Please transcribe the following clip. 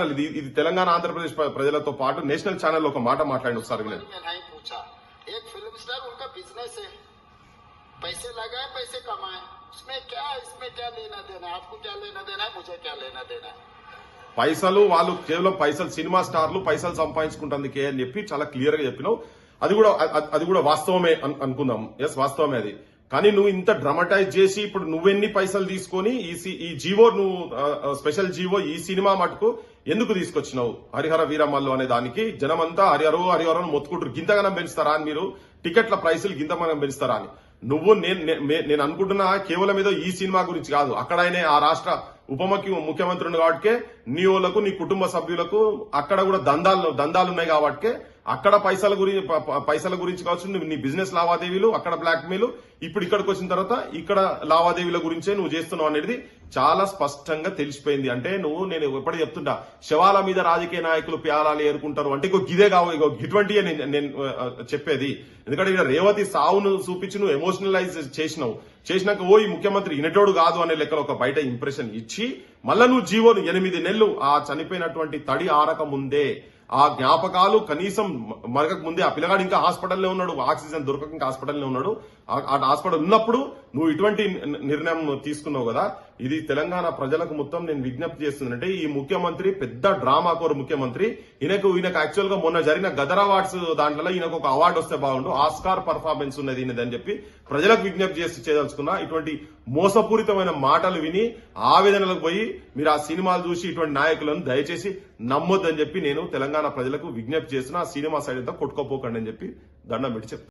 ఇది తెలంగాణ ఆంధ్రప్రదేశ్ ప్రజలతో పాటు నేషనల్ ఛానల్ ఒక మాట మాట్లాడి ఒకసారి एक फिल्म स्टार उनका बिजनेस है, पैसे लगाए पैसे कमाए, इसमें क्या लेना देना है? आपको क्या लेना देना है, मुझे क्या लेना देना है? పైసలు వాళ్ళు కేవలం పైసలు సినిమా స్టార్లు పైసలు సంపాదించుకుంటందుకే అని చెప్పి చాలా క్లియర్ గా చెప్పినావు. అది కూడా వాస్తవమే అనుకుందాం. ఎస్, వాస్తవమే అది. కానీ నువ్వు ఇంత డ్రామటైజ్ చేసి ఇప్పుడు నువ్వెన్ని పైసలు తీసుకొని ఈ జీవో నువ్వు స్పెషల్ జీవో ఈ సినిమా మటుకు ఎందుకు తీసుకొచ్చినావు? హరిహర వీరమల్లు అనే దానికి జనమంతా హరిహరో మొత్తుకుంటారు. గింతగానం పెంచుతారా అని, మీరు టికెట్ల ప్రైసులు గింతగానం పెంచుతారా అని. నువ్వు నేను అనుకుంటున్నా కేవలం ఏదో ఈ సినిమా గురించి కాదు, అక్కడైనా ఆ రాష్ట్ర ముఖ్యమంత్రిని కాబట్టికే నీ వాళ్ళకు నీ కుటుంబ సభ్యులకు అక్కడ కూడా దందాలు ఉన్నాయి కాబట్టికే అక్కడ పైసల గురించి కావచ్చు, నీ బిజినెస్ లావాదేవీలు అక్కడ బ్లాక్ మెయిల్, ఇప్పుడు ఇక్కడికి వచ్చిన తర్వాత ఇక్కడ లావాదేవీల గురించే నువ్వు చేస్తున్నావు అనేది చాలా స్పష్టంగా తెలిసిపోయింది. అంటే నేను ఎప్పటికీ చెప్తుంటా, శవాల మీద రాజకీయ నాయకులు ప్యాలాలు ఏరుకుంటారు అంటే గిదే కావు, ఇటువంటివే నేను చెప్పేది. ఎందుకంటే ఇక్కడ రేవతి సావును చూపించి నువ్వు ఎమోషనలైజ్ చేసినాక ఈ ముఖ్యమంత్రి ఇనటోడు కాదు అనే లెక్కలో ఒక బయట ఇంప్రెషన్ ఇచ్చి మళ్ళా నువ్వు జీవోను 8 నెలలు ఆ చనిపోయినటువంటి తడి ఆరక ముందే, ఆ జ్ఞాపకాలు కనీసం మరగక ముందే, ఆ పిల్లగాడు ఇంకా హాస్పిటల్లో ఉన్నాడు, ఆక్సిజన్ దొరకక ఇంకా హాస్పిటల్లో ఉన్నాడు. ఆ హాస్పిటల్ ఉన్నప్పుడు నువ్వు ఇటువంటి నిర్ణయం తీసుకున్నావు కదా. ఇది తెలంగాణ ప్రజలకు మొత్తం నేను విజ్ఞప్తి చేస్తుందంటే, ఈ ముఖ్యమంత్రి పెద్ద డ్రామాకోరు ముఖ్యమంత్రి. ఈయనకు యాక్చువల్ గా మొన్న జరిగిన గదర్ అవార్డ్స్ దాంట్లో ఈయనకు ఒక అవార్డు వస్తే బాగుండు, ఆస్కార్ పర్ఫార్మెన్స్ ఉన్నది ఈయనదని చెప్పి ప్రజలకు విజ్ఞప్తి చేసి చేయదలుచుకున్నా. ఇటువంటి మోసపూరితమైన మాటలు విని ఆవేదనలకు పోయి మీరు ఆ సినిమాలు చూసి ఇటువంటి నాయకులను దయచేసి నమ్మొద్దని చెప్పి నేను తెలంగాణ ప్రజలకు విజ్ఞప్తి చేస్తున్నా. ఆ సినిమా సైడ్ అంతా కొట్టుకోపోకండి అని చెప్పి దండం పెట్టి చెప్తాను.